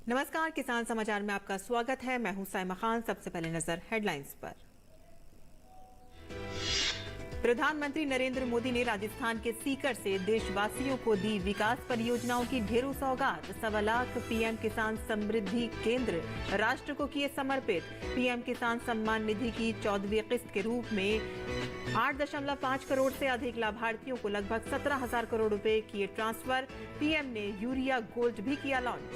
नमस्कार, किसान समाचार में आपका स्वागत है। मैं हूं साइमा खान। सबसे पहले नजर हेडलाइंस पर। प्रधानमंत्री नरेंद्र मोदी ने राजस्थान के सीकर से देशवासियों को दी विकास परियोजनाओं की ढेरों सौगात। 1.25 लाख पीएम किसान समृद्धि केंद्र राष्ट्र को किए समर्पित। पीएम किसान सम्मान निधि की 14वीं किस्त के रूप में 8.5 करोड़ से अधिक लाभार्थियों को लगभग 17,000 करोड़ रुपए किए ट्रांसफर। पीएम ने यूरिया गोल्ड भी किया लॉन्च।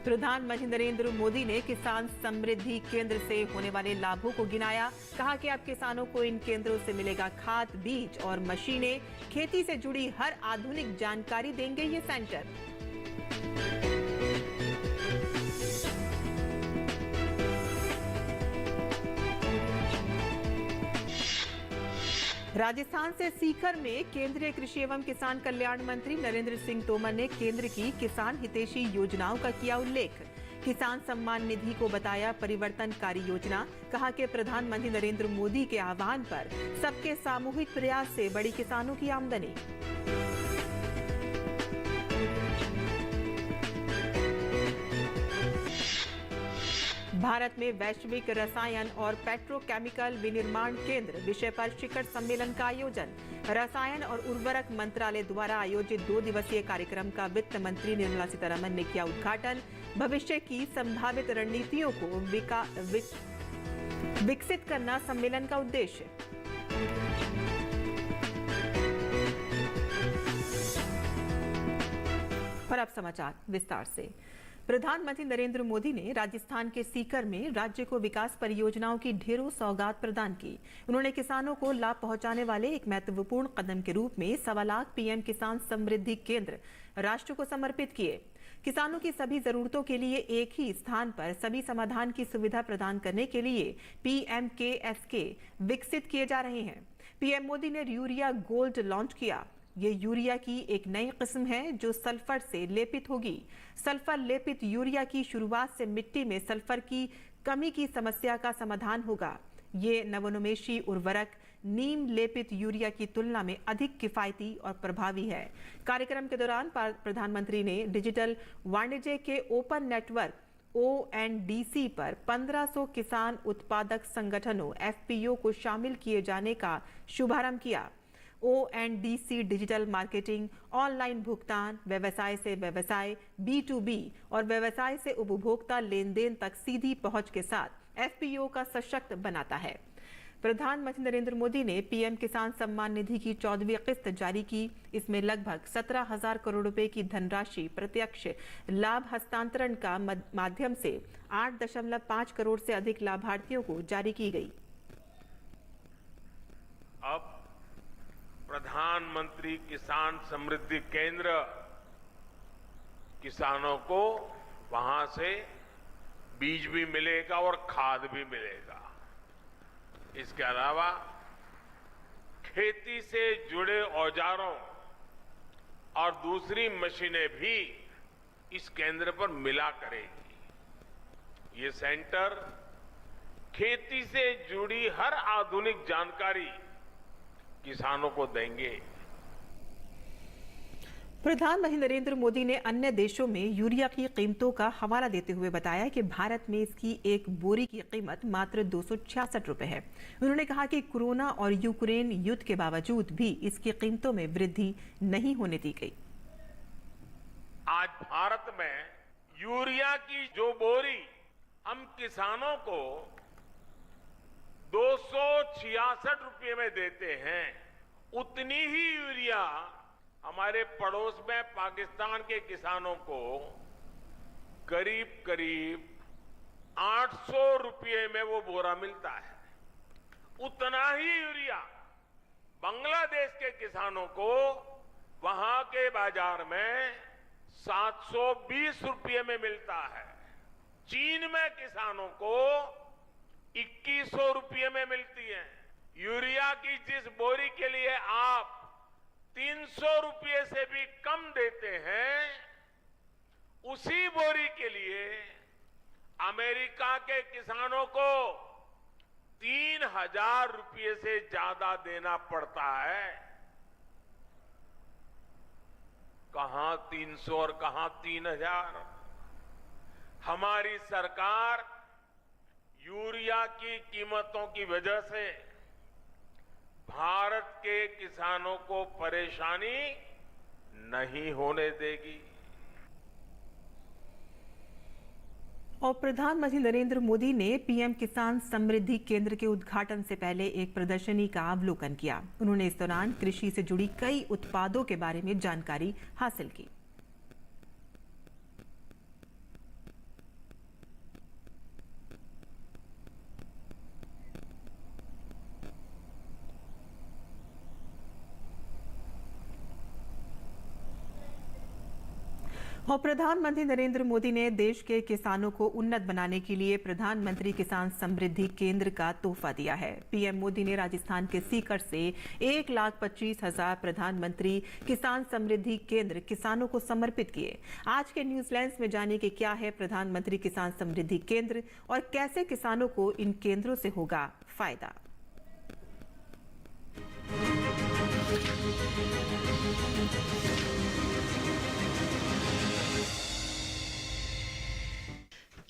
प्रधानमंत्री नरेंद्र मोदी ने किसान समृद्धि केंद्र से होने वाले लाभों को गिनाया। कहा कि अब किसानों को इन केंद्रों से मिलेगा खाद, बीज और मशीनें। खेती से जुड़ी हर आधुनिक जानकारी देंगे ये सेंटर। राजस्थान से सीकर में केंद्रीय कृषि एवं किसान कल्याण मंत्री नरेंद्र सिंह तोमर ने केंद्र की किसान हितैषी योजनाओं का किया उल्लेख। किसान सम्मान निधि को बताया परिवर्तनकारी योजना। कहा कि प्रधानमंत्री नरेंद्र मोदी के आह्वान पर सबके सामूहिक प्रयास से बढ़ी किसानों की आमदनी। भारत में वैश्विक रसायन और पेट्रोकेमिकल विनिर्माण केंद्र विषय पर शिखर सम्मेलन का आयोजन। रसायन और उर्वरक मंत्रालय द्वारा आयोजित 2 दिवसीय कार्यक्रम का वित्त मंत्री निर्मला सीतारमण ने किया उद्घाटन। भविष्य की संभावित रणनीतियों को विकसित करना सम्मेलन का उद्देश्य। और अब समाचार विस्तार से। प्रधानमंत्री नरेंद्र मोदी ने राजस्थान के सीकर में राज्य को विकास परियोजनाओं की ढेरों सौगात प्रदान की। उन्होंने किसानों को लाभ पहुंचाने वाले एक महत्वपूर्ण कदम के रूप में 1.25 लाख पीएम किसान समृद्धि केंद्र राष्ट्र को समर्पित किए। किसानों की सभी जरूरतों के लिए एक ही स्थान पर सभी समाधान की सुविधा प्रदान करने के लिए PMKSK विकसित किए जा रहे हैं। पीएम मोदी ने यूरिया गोल्ड लॉन्च किया। ये यूरिया की एक नई किस्म है जो सल्फर से लेपित होगी। सल्फर लेपित यूरिया की शुरुआत से मिट्टी में सल्फर की कमी की समस्या का समाधान होगा। ये नवोन्मेषी उर्वरक नीम लेपित यूरिया की तुलना में अधिक किफायती और प्रभावी है। कार्यक्रम के दौरान प्रधानमंत्री ने डिजिटल वाणिज्य के ओपन नेटवर्क ONDC पर 1500 किसान उत्पादक संगठनों FPO को शामिल किए जाने का शुभारंभ किया। ONDC डिजिटल मार्केटिंग, ऑनलाइन भुगतान, व्यवसाय से व्यवसाय B2B और व्यवसाय से उपभोक्ता लेन देन तक सीधी पहुंच के साथ FPO का सशक्त बनाता है। प्रधानमंत्री नरेंद्र मोदी ने पीएम किसान सम्मान निधि की 14वीं किस्त जारी की। इसमें लगभग 17,000 करोड़ रुपए की धनराशि प्रत्यक्ष लाभ हस्तांतरण का माध्यम से 8.5 करोड़ से अधिक लाभार्थियों को जारी की गई। अब प्रधानमंत्री किसान समृद्धि केंद्र किसानों को वहां से बीज भी मिलेगा और खाद भी मिलेगा। इसके अलावा खेती से जुड़े औजारों और दूसरी मशीनें भी इस केंद्र पर मिला करेगी। ये सेंटर खेती से जुड़ी हर आधुनिक जानकारी किसानों को देंगे। प्रधानमंत्री नरेंद्र मोदी ने अन्य देशों में यूरिया की कीमतों का हवाला देते हुए बताया कि भारत में इसकी एक बोरी की कीमत मात्र 266 रुपए है। उन्होंने कहा कि कोरोना और यूक्रेन युद्ध के बावजूद भी इसकी कीमतों में वृद्धि नहीं होने दी गई। आज भारत में यूरिया की जो बोरी हम किसानों को 266 रुपये में देते हैं, उतनी ही यूरिया हमारे पड़ोस में पाकिस्तान के किसानों को करीब करीब 800 रुपये में वो बोरा मिलता है। उतना ही यूरिया बांग्लादेश के किसानों को वहां के बाजार में 720 रुपये में मिलता है। चीन में किसानों को 2100 रुपये में मिलती है। यूरिया की जिस बोरी के लिए आप 300 रुपये से भी कम देते हैं, उसी बोरी के लिए अमेरिका के किसानों को 3,000 रुपये से ज्यादा देना पड़ता है। कहां 300 और कहां 3000। हमारी सरकार यूरिया की कीमतों की वजह से भारत के किसानों को परेशानी नहीं होने देगी। और प्रधानमंत्री नरेंद्र मोदी ने पीएम किसान समृद्धि केंद्र के उद्घाटन से पहले एक प्रदर्शनी का अवलोकन किया। उन्होंने इस दौरान कृषि से जुड़ी कई उत्पादों के बारे में जानकारी हासिल की। और प्रधानमंत्री नरेंद्र मोदी ने देश के किसानों को उन्नत बनाने के लिए प्रधानमंत्री किसान समृद्धि केंद्र का तोहफा दिया है। पीएम मोदी ने राजस्थान के सीकर से 1,25,000 प्रधानमंत्री किसान समृद्धि केंद्र किसानों को समर्पित किए। आज के न्यूज लेंस में जानिए कि क्या है प्रधानमंत्री किसान समृद्धि केंद्र और कैसे किसानों को इन केंद्रों से होगा फायदा।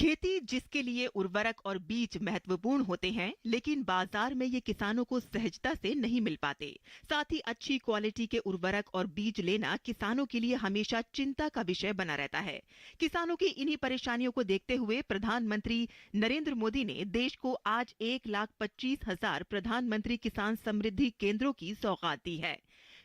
खेती जिसके लिए उर्वरक और बीज महत्वपूर्ण होते हैं, लेकिन बाजार में ये किसानों को सहजता से नहीं मिल पाते। साथ ही अच्छी क्वालिटी के उर्वरक और बीज लेना किसानों के लिए हमेशा चिंता का विषय बना रहता है। किसानों की इन्हीं परेशानियों को देखते हुए प्रधानमंत्री नरेंद्र मोदी ने देश को आज 1,25,000 प्रधानमंत्री किसान समृद्धि केंद्रों की सौगात दी है।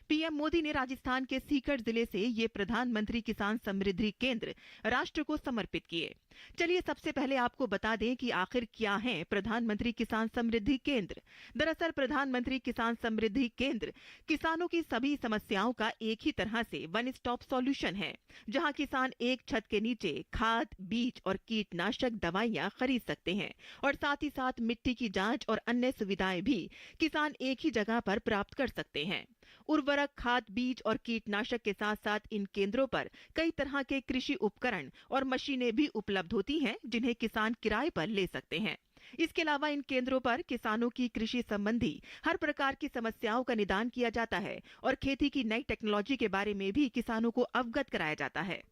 पीएम मोदी ने राजस्थान के सीकर जिले से ये प्रधानमंत्री किसान समृद्धि केंद्र राष्ट्र को समर्पित किए। चलिए सबसे पहले आपको बता दें कि आखिर क्या है प्रधानमंत्री किसान समृद्धि केंद्र। दरअसल प्रधानमंत्री किसान समृद्धि केंद्र किसानों की सभी समस्याओं का एक ही तरह से वन स्टॉप सॉल्यूशन है, जहां किसान एक छत के नीचे खाद, बीज और कीटनाशक दवाइयां खरीद सकते हैं और साथ ही साथ मिट्टी की जांच और अन्य सुविधाएं भी किसान एक ही जगह पर प्राप्त कर सकते हैं। उर्वरक, खाद, बीज और कीटनाशक के साथ साथ इन केंद्रों पर कई तरह के कृषि उपकरण और मशीनें भी उपलब्ध होती हैं, जिन्हें किसान किराए पर ले सकते हैं। इसके अलावा इन केंद्रों पर किसानों की कृषि संबंधी हर प्रकार की समस्याओं का निदान किया जाता है और खेती की नई टेक्नोलॉजी के बारे में भी किसानों को अवगत कराया जाता है।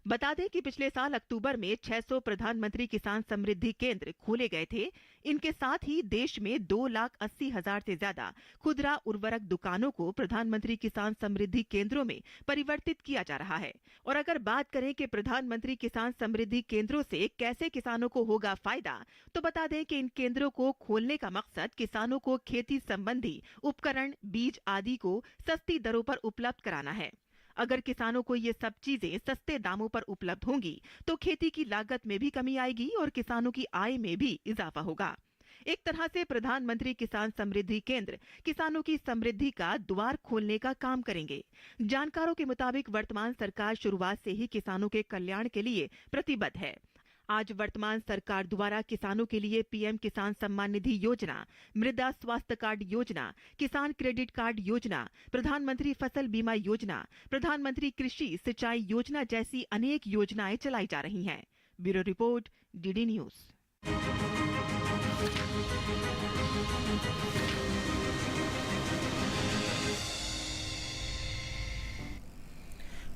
बता दें कि पिछले साल अक्टूबर में 600 प्रधानमंत्री किसान समृद्धि केंद्र खोले गए थे। इनके साथ ही देश में 2,80,000 से ज्यादा खुदरा उर्वरक दुकानों को प्रधानमंत्री किसान समृद्धि केंद्रों में परिवर्तित किया जा रहा है। और अगर बात करें कि प्रधानमंत्री किसान समृद्धि केंद्रों से कैसे किसानों को होगा फायदा, तो बता दें कि इन केंद्रों को खोलने का मकसद किसानों को खेती संबंधी उपकरण, बीज आदि को सस्ती दरों पर उपलब्ध कराना है। अगर किसानों को ये सब चीजें सस्ते दामों पर उपलब्ध होंगी तो खेती की लागत में भी कमी आएगी और किसानों की आय में भी इजाफा होगा। एक तरह से प्रधानमंत्री किसान समृद्धि केंद्र किसानों की समृद्धि का द्वार खोलने का काम करेंगे। जानकारों के मुताबिक वर्तमान सरकार शुरुआत से ही किसानों के कल्याण के लिए प्रतिबद्ध है। आज वर्तमान सरकार द्वारा किसानों के लिए पीएम किसान सम्मान निधि योजना, मृदा स्वास्थ्य कार्ड योजना, किसान क्रेडिट कार्ड योजना, प्रधानमंत्री फसल बीमा योजना, प्रधानमंत्री कृषि सिंचाई योजना जैसी अनेक योजनाएं चलाई जा रही हैं। Bureau report, DD news.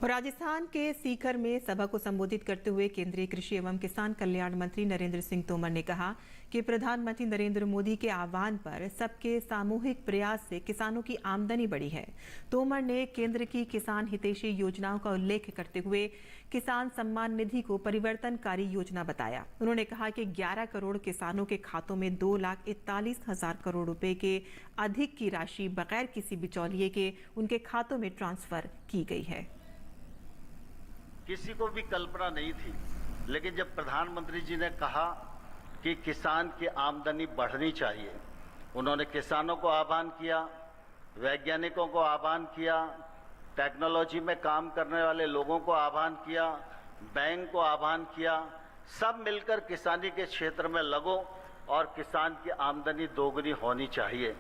Rajasthan के सीकर में सभा को संबोधित करते हुए केंद्रीय कृषि एवं किसान कल्याण मंत्री नरेंद्र सिंह तोमर ने कहा कि प्रधानमंत्री नरेंद्र मोदी के आह्वान पर सबके सामूहिक प्रयास से किसानों की आमदनी बढ़ी है। तोमर ने केंद्र की किसान हितैषी योजनाओं का उल्लेख करते हुए किसान सम्मान निधि को परिवर्तनकारी योजना बताया। उन्होंने कहा कि 11 करोड़ किसानों के खातों में 2,41,000 करोड़ रुपए के अधिक की राशि बगैर किसी बिचौलिए के उनके खातों में ट्रांसफर की गई है। किसी को भी कल्पना नहीं थी, लेकिन जब प्रधानमंत्री जी ने कहा कि किसान की आमदनी बढ़नी चाहिए, उन्होंने किसानों को आह्वान किया, वैज्ञानिकों को आह्वान किया, टेक्नोलॉजी में काम करने वाले लोगों को आह्वान किया, बैंक को आह्वान किया, सब मिलकर किसानी के क्षेत्र में लगो और किसान की आमदनी दोगुनी होनी चाहिए।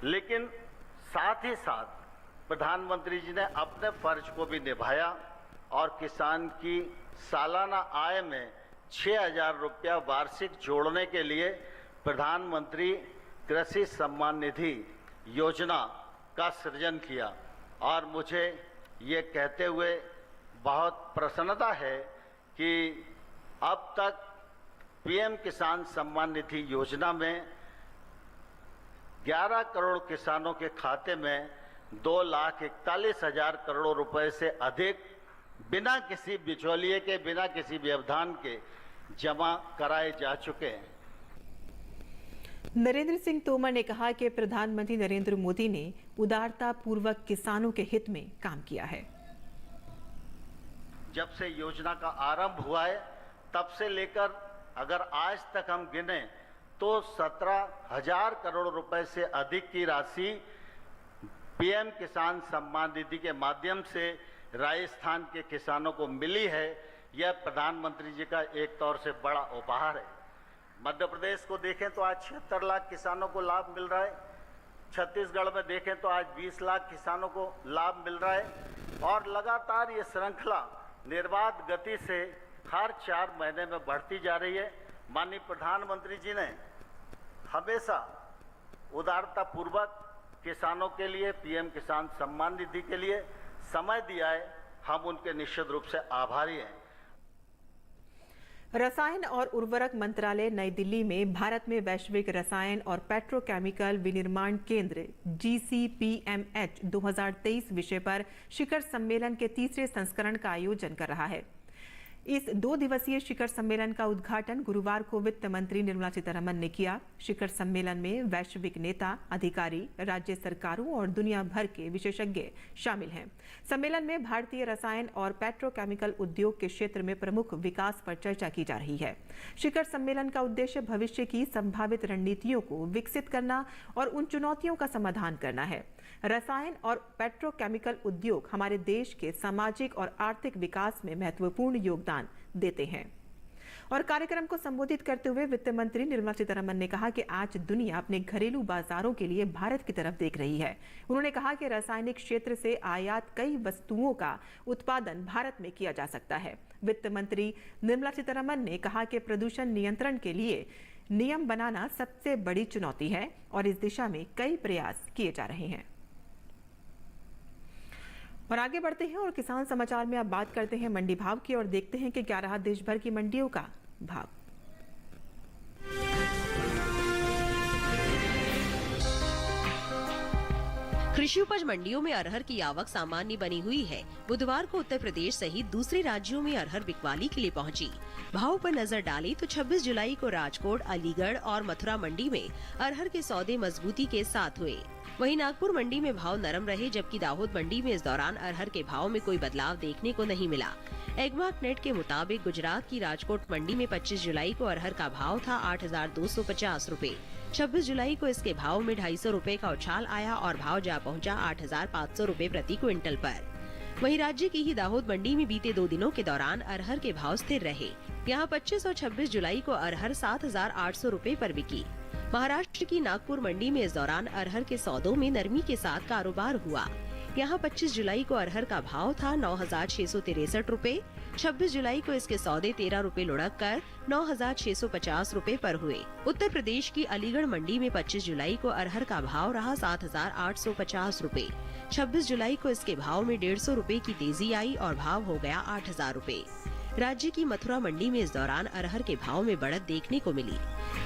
लेकिन साथ ही साथ प्रधानमंत्री जी ने अपने फर्ज को भी निभाया और किसान की सालाना आय में 6,000 रुपया वार्षिक जोड़ने के लिए प्रधानमंत्री कृषि सम्मान निधि योजना का सृजन किया। और मुझे ये कहते हुए बहुत प्रसन्नता है कि अब तक पीएम किसान सम्मान निधि योजना में 11 करोड़ किसानों के खाते में 2,41,000 करोड़ रुपए से अधिक बिना किसी बिचौलिए के, बिना किसी व्यवधान के जमा कराए जा चुके हैं। नरेंद्र सिंह तोमर ने कहा कि प्रधानमंत्री नरेंद्र मोदी ने उदारता पूर्वक किसानों के हित में काम किया है। जब से योजना का आरंभ हुआ है तब से लेकर अगर आज तक हम गिने तो 17,000 करोड़ रुपए से अधिक की राशि पीएम किसान सम्मान निधि के माध्यम से राजस्थान के किसानों को मिली है। यह प्रधानमंत्री जी का एक तौर से बड़ा उपहार है। मध्य प्रदेश को देखें तो आज 76 लाख किसानों को लाभ मिल रहा है। छत्तीसगढ़ में देखें तो आज 20 लाख किसानों को लाभ मिल रहा है और लगातार ये श्रृंखला निर्बाध गति से हर 4 महीने में बढ़ती जा रही है। माननीय प्रधानमंत्री जी ने हमेशा उदारता पूर्वक किसानों के लिए पीएम किसान सम्मान निधि के लिए समय दिया है। हम उनके निश्चित रूप से आभारी हैं। रसायन और उर्वरक मंत्रालय नई दिल्ली में भारत में वैश्विक रसायन और पेट्रोकेमिकल विनिर्माण केंद्र GCPMH 2023 विषय पर शिखर सम्मेलन के तीसरे संस्करण का आयोजन कर रहा है। इस 2 दिवसीय शिखर सम्मेलन का उद्घाटन गुरुवार को वित्त मंत्री निर्मला सीतारमण ने किया। शिखर सम्मेलन में वैश्विक नेता, अधिकारी, राज्य सरकारों और दुनिया भर के विशेषज्ञ शामिल हैं। सम्मेलन में भारतीय रसायन और पेट्रोकेमिकल उद्योग के क्षेत्र में प्रमुख विकास पर चर्चा की जा रही है। शिखर सम्मेलन का उद्देश्य भविष्य की संभावित रणनीतियों को विकसित करना और उन चुनौतियों का समाधान करना है। रसायन और पेट्रोकेमिकल उद्योग हमारे देश के सामाजिक और आर्थिक विकास में महत्वपूर्ण योगदान देते हैं। और कार्यक्रम को संबोधित करते हुए वित्त मंत्री निर्मला सीतारमण ने कहा कि आज दुनिया अपने घरेलू बाजारों के लिए भारत की तरफ देख रही है। उन्होंने कहा कि रासायनिक क्षेत्र से आयात कई वस्तुओं का उत्पादन भारत में किया जा सकता है। वित्त मंत्री निर्मला सीतारमण ने कहा कि प्रदूषण नियंत्रण के लिए नियम बनाना सबसे बड़ी चुनौती है और इस दिशा में कई प्रयास किए जा रहे हैं। और आगे बढ़ते हैं और किसान समाचार में अब बात करते हैं मंडी भाव की और देखते हैं कि क्या रहा देश भर की मंडियों का भाव। कृषि उपज मंडियों में अरहर की आवक सामान्य बनी हुई है। बुधवार को उत्तर प्रदेश सहित दूसरे राज्यों में अरहर बिकवाली के लिए पहुंची। भाव पर नजर डालें तो 26 जुलाई को राजकोट, अलीगढ़ और मथुरा मंडी में अरहर के सौदे मजबूती के साथ हुए। वहीं नागपुर मंडी में भाव नरम रहे, जबकि दाहोद मंडी में इस दौरान अरहर के भाव में कोई बदलाव देखने को नहीं मिला। एगमार्क नेट के मुताबिक गुजरात की राजकोट मंडी में 25 जुलाई को अरहर का भाव था 8,250 रूपए। 26 जुलाई को इसके भाव में 250 रूपए का उछाल आया और भाव जा पहुंचा 8,500 रूपए प्रति क्विंटल पर। वहीं राज्य की ही दाहोद मंडी में बीते 2 दिनों के दौरान अरहर के भाव स्थिर रहे। यहाँ 25 और 26 जुलाई को अरहर 7,800 रूपए पर बिकी। महाराष्ट्र की नागपुर मंडी में इस दौरान अरहर के सौदों में नरमी के साथ कारोबार हुआ। यहाँ 25 जुलाई को अरहर का भाव था 9,663 रूपए। 26 जुलाई को इसके सौदे 13 रूपए लुढ़क कर 9,650 रूपए पर हुए। उत्तर प्रदेश की अलीगढ़ मंडी में 25 जुलाई को अरहर का भाव रहा 7,850 रूपए। 26 जुलाई को इसके भाव में 150 रूपए की तेजी आई और भाव हो गया 8,000 रूपए। राज्य की मथुरा मंडी में इस दौरान अरहर के भाव में बढ़त देखने को मिली।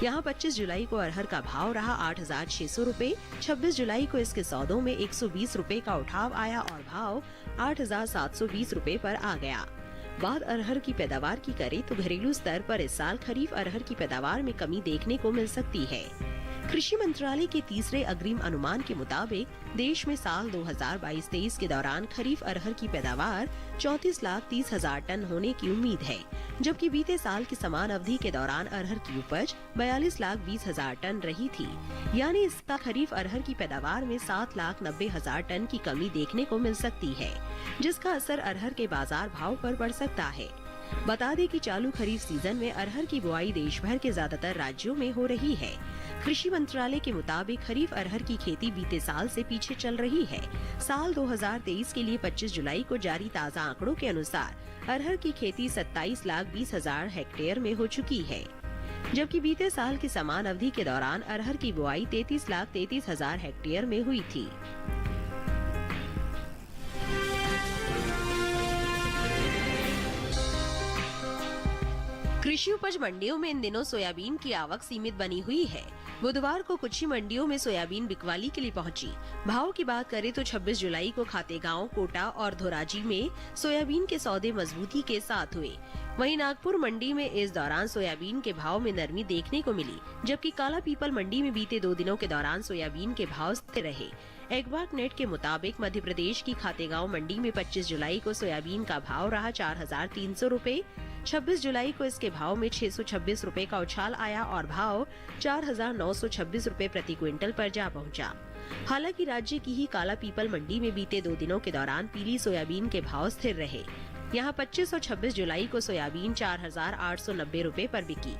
यहाँ 25 जुलाई को अरहर का भाव रहा 8,600 रूपए। 26 जुलाई को इसके सौदों में 120 रूपए का उठाव आया और भाव 8,720 रूपए पर आ गया। बात अरहर की पैदावार की करें तो घरेलू स्तर पर इस साल खरीफ अरहर की पैदावार में कमी देखने को मिल सकती है। कृषि मंत्रालय के तीसरे अग्रिम अनुमान के मुताबिक देश में साल 2022-23 के दौरान खरीफ अरहर की पैदावार 34,30,000 टन होने की उम्मीद है, जबकि बीते साल की समान अवधि के दौरान अरहर की उपज 42,20,000 टन रही थी। यानी इस साल खरीफ अरहर की पैदावार में 7,90,000 टन की कमी देखने को मिल सकती है, जिसका असर अरहर के बाजार भाव पर पड़ सकता है। बता दें कि चालू खरीफ सीजन में अरहर की बुआई देश भर के ज्यादातर राज्यों में हो रही है। कृषि मंत्रालय के मुताबिक खरीफ अरहर की खेती बीते साल से पीछे चल रही है। साल 2023 के लिए 25 जुलाई को जारी ताज़ा आंकड़ों के अनुसार अरहर की खेती 27,20,000 हेक्टेयर में हो चुकी है, जबकि बीते साल की समान अवधि के दौरान अरहर की बुआई 33,33,000 हेक्टेयर में हुई थी। कृषि उपज मंडियों में इन दिनों सोयाबीन की आवक सीमित बनी हुई है। बुधवार को कुछ ही मंडियों में सोयाबीन बिकवाली के लिए पहुंची। भाव की बात करें तो 26 जुलाई को खातेगांव, कोटा और धोराजी में सोयाबीन के सौदे मजबूती के साथ हुए। वहीं नागपुर मंडी में इस दौरान सोयाबीन के भाव में नरमी देखने को मिली, जबकि काला पीपल मंडी में बीते 2 दिनों के दौरान सोयाबीन के भाव स्थिर रहे। एग्बाक नेट के मुताबिक मध्य प्रदेश की खातेगांव मंडी में 25 जुलाई को सोयाबीन का भाव रहा 4,300 रूपए। 26 जुलाई को इसके भाव में 626 रूपए का उछाल आया और भाव 4,926 रूपए प्रति क्विंटल पर जा पहुंचा। हालांकि राज्य की ही काला पीपल मंडी में बीते 2 दिनों के दौरान पीली सोयाबीन के भाव स्थिर रहे। यहाँ 25 और 26 जुलाई को सोयाबीन 4,890 रूपए पर बिकी।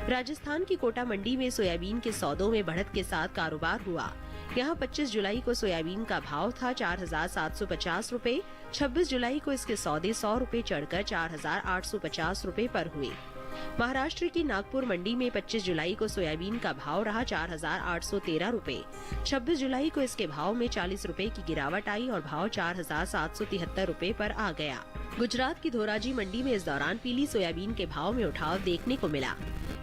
राजस्थान की कोटा मंडी में सोयाबीन के सौदों में बढ़त के साथ कारोबार हुआ। यहाँ 25 जुलाई को सोयाबीन का भाव था 4,750 रूपए। 26 जुलाई को इसके सौदे 100 रूपए चढ़कर 4,850 रूपए पर हुए। महाराष्ट्र की नागपुर मंडी में 25 जुलाई को सोयाबीन का भाव रहा 4,813 रूपए। 26 जुलाई को इसके भाव में 40 रूपए की गिरावट आई और भाव 4,773 रूपए पर आ गया। गुजरात की धोराजी मंडी में इस दौरान पीली सोयाबीन के भाव में उठाव देखने को मिला।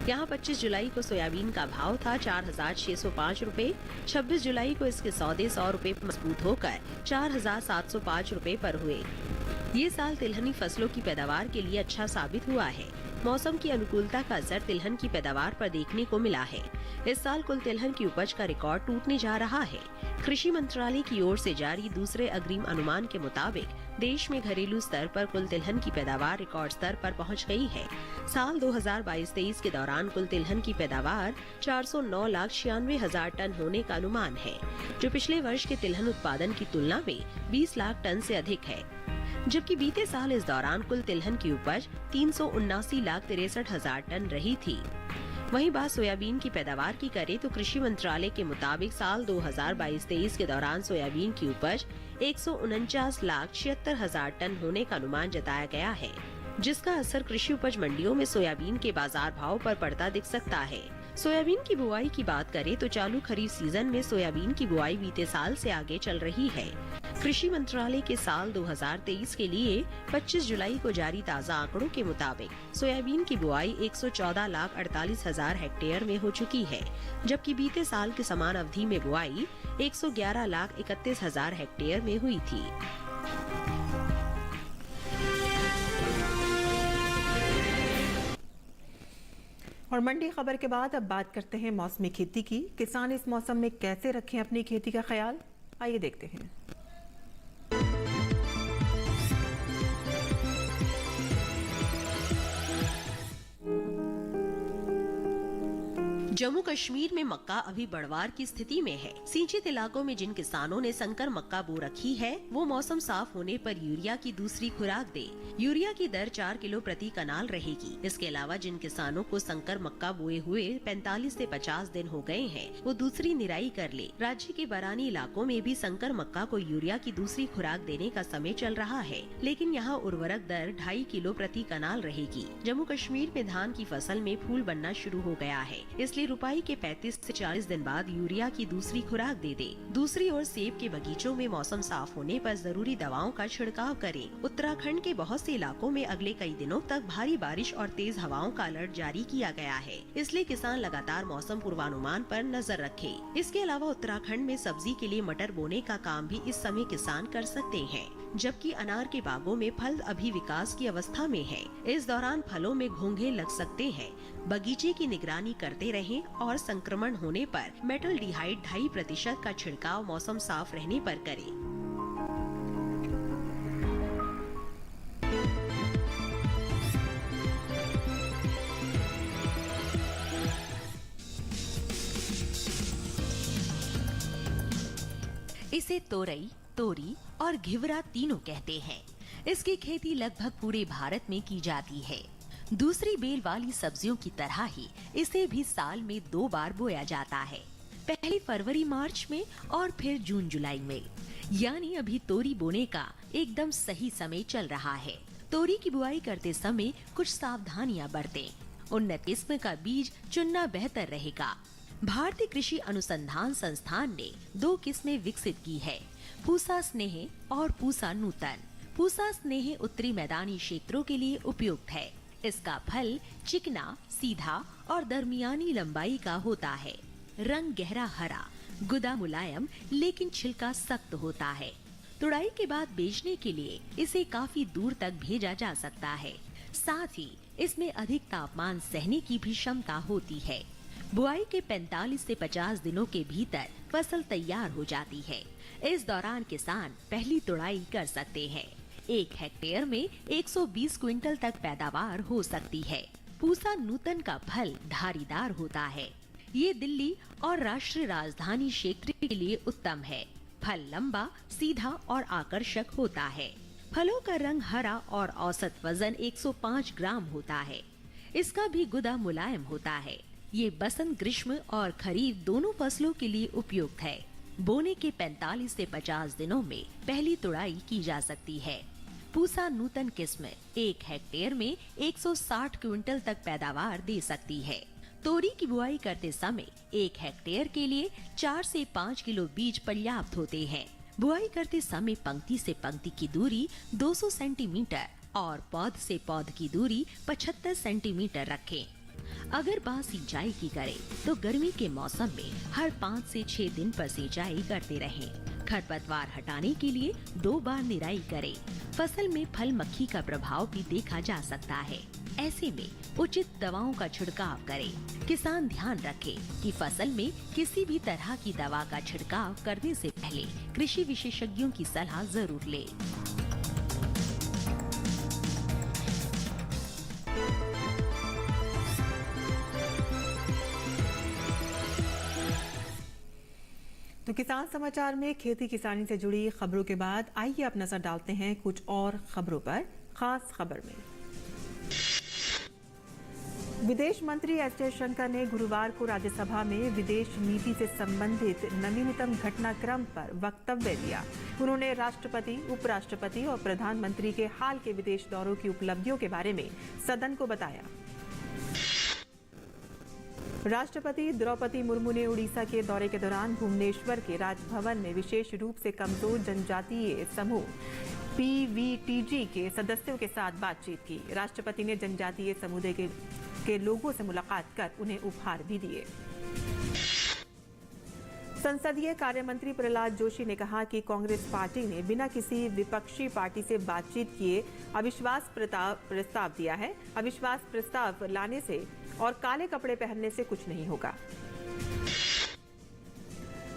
यहाँ 25 जुलाई को सोयाबीन का भाव था 4,605 रूपए। 26 जुलाई को इसके सौदे 100 रूपए मजबूत होकर 4,705 रूपए पर हुए। ये साल तिलहनी फसलों की पैदावार के लिए अच्छा साबित हुआ है। मौसम की अनुकूलता का असर तिलहन की पैदावार पर देखने को मिला है। इस साल कुल तिलहन की उपज का रिकॉर्ड टूटने जा रहा है। कृषि मंत्रालय की ओर से जारी दूसरे अग्रिम अनुमान के मुताबिक देश में घरेलू स्तर पर कुल तिलहन की पैदावार रिकॉर्ड स्तर पर पहुंच गई है। साल 2022-23 के दौरान कुल तिलहन की पैदावार 409,96,000 टन होने का अनुमान है, जो पिछले वर्ष के तिलहन उत्पादन की तुलना में 20 लाख टन से अधिक है। जबकि बीते साल इस दौरान कुल तिलहन की उपज 379,63,000 टन रही थी। वहीं बात सोयाबीन की पैदावार की करें तो कृषि मंत्रालय के मुताबिक साल 2022-23 के दौरान सोयाबीन की उपज 149,76,000 टन होने का अनुमान जताया गया है, जिसका असर कृषि उपज मंडियों में सोयाबीन के बाजार भाव पर पड़ता दिख सकता है। सोयाबीन की बुआई की बात करें तो चालू खरीफ सीजन में सोयाबीन की बुआई बीते साल से आगे चल रही है। कृषि मंत्रालय के साल 2023 के लिए 25 जुलाई को जारी ताज़ा आंकड़ों के मुताबिक सोयाबीन की बुआई 114,48,000 हेक्टेयर में हो चुकी है, जबकि बीते साल के समान अवधि में बुआई 111,31,000 हेक्टेयर में हुई थी। और मंडी खबर के बाद अब बात करते हैं मौसमी खेती की। किसान इस मौसम में कैसे रखें अपनी खेती का ख्याल, आइए देखते हैं। जम्मू कश्मीर में मक्का अभी बढ़वार की स्थिति में है। सिंचित इलाकों में जिन किसानों ने संकर मक्का बो रखी है, वो मौसम साफ होने पर यूरिया की दूसरी खुराक दे। यूरिया की दर 4 किलो प्रति कनाल रहेगी। इसके अलावा जिन किसानों को संकर मक्का बोए हुए 45 से 50 दिन हो गए हैं, वो दूसरी निराई कर ले। राज्य के बरानी इलाकों में भी संकर मक्का को यूरिया की दूसरी खुराक देने का समय चल रहा है, लेकिन यहाँ उर्वरक दर 2.5 किलो प्रति कनाल रहेगी। जम्मू कश्मीर में धान की फसल में फूल बनना शुरू हो गया है, इसलिए रुपाई के 35 से 40 दिन बाद यूरिया की दूसरी खुराक दे दे। दूसरी ओर सेब के बगीचों में मौसम साफ होने पर जरूरी दवाओं का छिड़काव करें। उत्तराखंड के बहुत से इलाकों में अगले कई दिनों तक भारी बारिश और तेज हवाओं का अलर्ट जारी किया गया है, इसलिए किसान लगातार मौसम पूर्वानुमान पर नजर रखें। इसके अलावा उत्तराखंड में सब्जी के लिए मटर बोने का काम भी इस समय किसान कर सकते हैं, जबकि अनार के बागों में फल अभी विकास की अवस्था में है। इस दौरान फलों में घोंघे लग सकते हैं। बगीचे की निगरानी करते रहें और संक्रमण होने पर मेटल डिहाइड 2.5% का छिड़काव मौसम साफ रहने पर करें। इसे तोरई, तोरी और घिवरा तीनों कहते हैं। इसकी खेती लगभग पूरे भारत में की जाती है। दूसरी बेल वाली सब्जियों की तरह ही इसे भी साल में 2 बार बोया जाता है, पहले फरवरी मार्च में और फिर जून जुलाई में। यानी अभी तोरी बोने का एकदम सही समय चल रहा है। तोरी की बुआई करते समय कुछ सावधानियां बरतें। उन्नत किस्म का बीज चुनना बेहतर रहेगा। भारतीय कृषि अनुसंधान संस्थान ने 2 किस्में विकसित की है, पूसा स्नेह और पूसा नूतन। पूसा स्नेह उत्तरी मैदानी क्षेत्रों के लिए उपयुक्त है। इसका फल चिकना, सीधा और दरमियानी लंबाई का होता है। रंग गहरा हरा, गुदा मुलायम लेकिन छिलका सख्त होता है। तुड़ाई के बाद बेचने के लिए इसे काफी दूर तक भेजा जा सकता है। साथ ही इसमें अधिक तापमान सहने की भी क्षमता होती है। बुआई के 45 से 50 दिनों के भीतर फसल तैयार हो जाती है। इस दौरान किसान पहली तुड़ाई कर सकते हैं। 1 हेक्टेयर में 120 क्विंटल तक पैदावार हो सकती है। पूसा नूतन का फल धारीदार होता है। ये दिल्ली और राष्ट्रीय राजधानी क्षेत्र के लिए उत्तम है। फल लंबा, सीधा और आकर्षक होता है। फलों का रंग हरा और औसत वजन 105 ग्राम होता है। इसका भी गुदा मुलायम होता है। ये बसंत, ग्रीष्म और खरीफ दोनों फसलों के लिए उपयुक्त है। बोने के 45 से 50 दिनों में पहली तुड़ाई की जा सकती है। पूसा नूतन किस्म 1 हेक्टेयर में 160 क्विंटल तक पैदावार दे सकती है। तोरी की बुआई करते समय 1 हेक्टेयर के लिए 4 से 5 किलो बीज पर्याप्त होते हैं। बुआई करते समय पंक्ति से पंक्ति की दूरी 200 सेंटीमीटर और पौध से पौध की दूरी 75 सेंटीमीटर रखें। अगर बात सिंचाई की करें तो गर्मी के मौसम में हर 5 से 6 दिन पर सिंचाई करते रहें। खरपतवार हटाने के लिए 2 बार निराई करें। फसल में फल मक्खी का प्रभाव भी देखा जा सकता है। ऐसे में उचित दवाओं का छिड़काव करें। किसान ध्यान रखें कि फसल में किसी भी तरह की दवा का छिड़काव करने से पहले कृषि विशेषज्ञों की सलाह जरूर लें। तो किसान समाचार में खेती किसानी से जुड़ी खबरों के बाद आइए अब नजर डालते हैं कुछ और खबरों पर। खास खबर में विदेश मंत्री एस जयशंकर ने गुरुवार को राज्यसभा में विदेश नीति से संबंधित नवीनतम घटनाक्रम पर वक्तव्य दिया। उन्होंने राष्ट्रपति, उपराष्ट्रपति और प्रधानमंत्री के हाल के विदेश दौरों की उपलब्धियों के बारे में सदन को बताया। राष्ट्रपति द्रौपदी मुर्मू ने उड़ीसा के दौरे के दौरान भुवनेश्वर के राजभवन में विशेष रूप से कमजोर जनजातीय समूह PVTG के सदस्यों के साथ बातचीत की। राष्ट्रपति ने जनजातीय समुदाय के लोगों से मुलाकात कर उन्हें उपहार भी दिए। संसदीय कार्य मंत्री प्रहलाद जोशी ने कहा कि कांग्रेस पार्टी ने बिना किसी विपक्षी पार्टी से बातचीत किए अविश्वास प्रस्ताव दिया है। अविश्वास प्रस्ताव लाने से और काले कपड़े पहनने से कुछ नहीं होगा।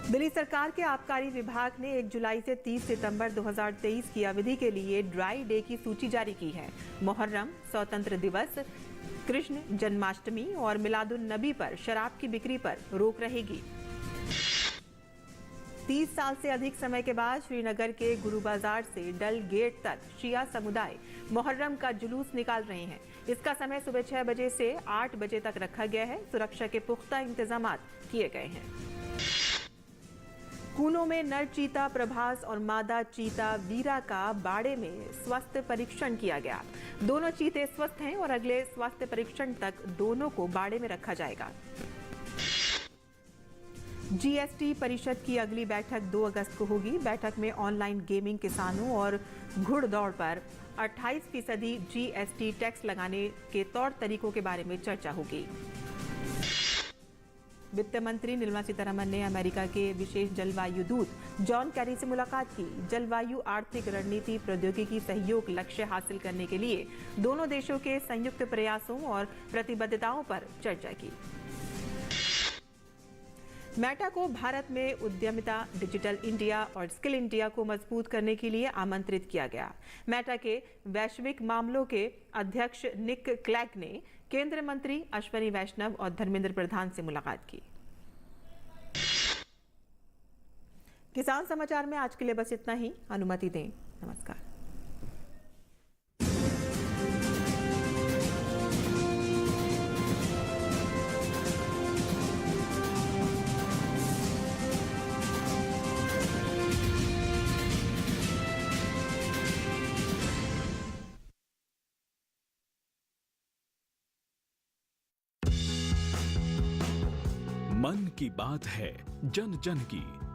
दिल्ली सरकार के आबकारी विभाग ने 1 जुलाई से 30 सितंबर 2023 की अवधि के लिए ड्राई डे की सूची जारी की है। मुहर्रम, स्वतंत्र दिवस, कृष्ण जन्माष्टमी और मिलादुन नबी पर शराब की बिक्री पर रोक रहेगी। 30 साल से अधिक समय के बाद श्रीनगर के गुरु बाजार से डल गेट तक शिया समुदाय मुहर्रम का जुलूस निकाल रहे हैं। इसका समय सुबह 6 बजे से 8 बजे तक रखा गया है। सुरक्षा के पुख्ता इंतजाम किए गए हैं। कूनो में नर चीता प्रभास और मादा चीता वीरा का बाड़े में स्वास्थ्य परीक्षण किया गया। दोनों चीते स्वस्थ हैं और अगले स्वास्थ्य परीक्षण तक दोनों को बाड़े में रखा जाएगा। GST परिषद की अगली बैठक 2 अगस्त को होगी। बैठक में ऑनलाइन गेमिंग, किसानों और घुड़दौड़ पर 28% GST टैक्स लगाने के तौर तरीकों के बारे में चर्चा होगी। वित्त मंत्री निर्मला सीतारमण ने अमेरिका के विशेष जलवायु दूत जॉन कैरी से मुलाकात की। जलवायु, आर्थिक रणनीति, प्रौद्योगिकी सहयोग लक्ष्य हासिल करने के लिए दोनों देशों के संयुक्त प्रयासों और प्रतिबद्धताओं पर चर्चा की। मेटा को भारत में उद्यमिता, डिजिटल इंडिया और स्किल इंडिया को मजबूत करने के लिए आमंत्रित किया गया। मेटा के वैश्विक मामलों के अध्यक्ष निक क्लैग ने केंद्रीय मंत्री अश्विनी वैष्णव और धर्मेंद्र प्रधान से मुलाकात की। किसान समाचार में आज के लिए बस इतना ही। अनुमति दें। नमस्कार। मन की बात है, जन जन की।